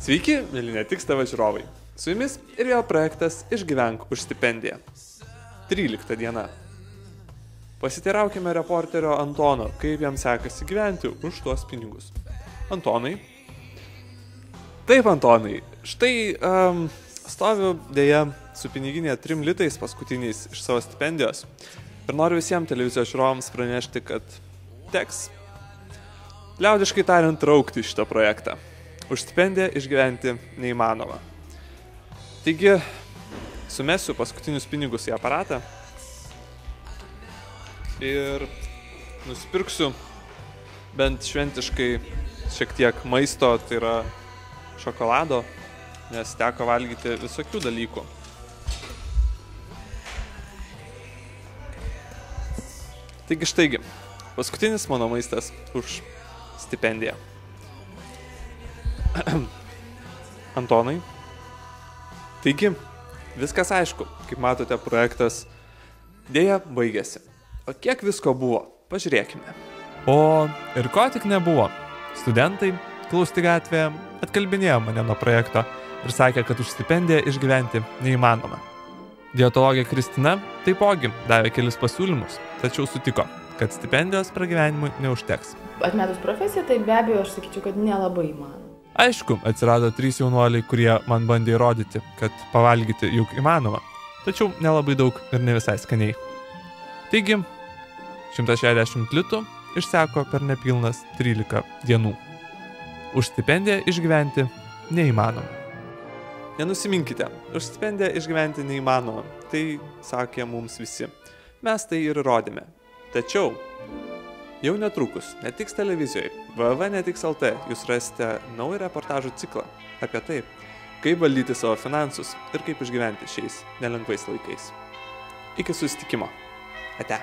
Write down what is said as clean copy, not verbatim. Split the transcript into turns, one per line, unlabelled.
Sveiki, mėly Netiks TV žiūrovai. Su jumis ir vėl projektas Išgyvenk už stipendiją. 13 diena. Pasiteiraukime reporterio Antono, kaip jam sekasi gyventi už tuos pinigus. Antonai. Taip, Antonai. Štai stoviu dėja su piniginė 3 litais paskutiniais iš savo stipendijos. Ir noriu visiems televizijos žiūrovams pranešti, kad teks, liaudiškai tariant, traukti šitą projektą. Už stipendiją išgyventi neįmanoma. Taigi, sumesiu paskutinius pinigus į aparatą ir nusipirksiu bent šventiškai šiek tiek maisto, tai yra šokolado, nes teko valgyti visokių dalykų. Taigi štaigi, paskutinis mano maistas už stipendiją. Antonai. Taigi, viskas aišku, kaip matote, projektas dėja baigėsi. O kiek visko buvo, pažiūrėkime.
O ir ko tik nebuvo. Studentai, klausti gatvėje, atkalbinėjo mane nuo projekto ir sakė, kad už stipendiją išgyventi neįmanoma. Dietologė Kristina taipogi davė kelis pasiūlymus, tačiau sutiko, kad stipendijos pragyvenimui neužteks.
Atmetus profesiją, tai be abejo aš sakyčiau, kad nelabai įmanoma.
Aišku, atsirado 3 jaunuoliai, kurie man bandė įrodyti, kad pavalgyti juk įmanoma, tačiau nelabai daug ir ne visai skaniai. Taigi, 160 litų išseko per nepilnas 13 dienų. Už stipendiją išgyventi neįmanoma.
Nenusiminkite, už stipendiją išgyventi neįmanoma, tai sakė mums visi. Mes tai ir įrodėme. Tačiau jau netrukus Netiks televizijoje www.netiks.lt jūs rasite naują reportažų ciklą apie tai, kaip valdyti savo finansus ir kaip išgyventi šiais nelengvais laikais. Iki susitikimo. Ate.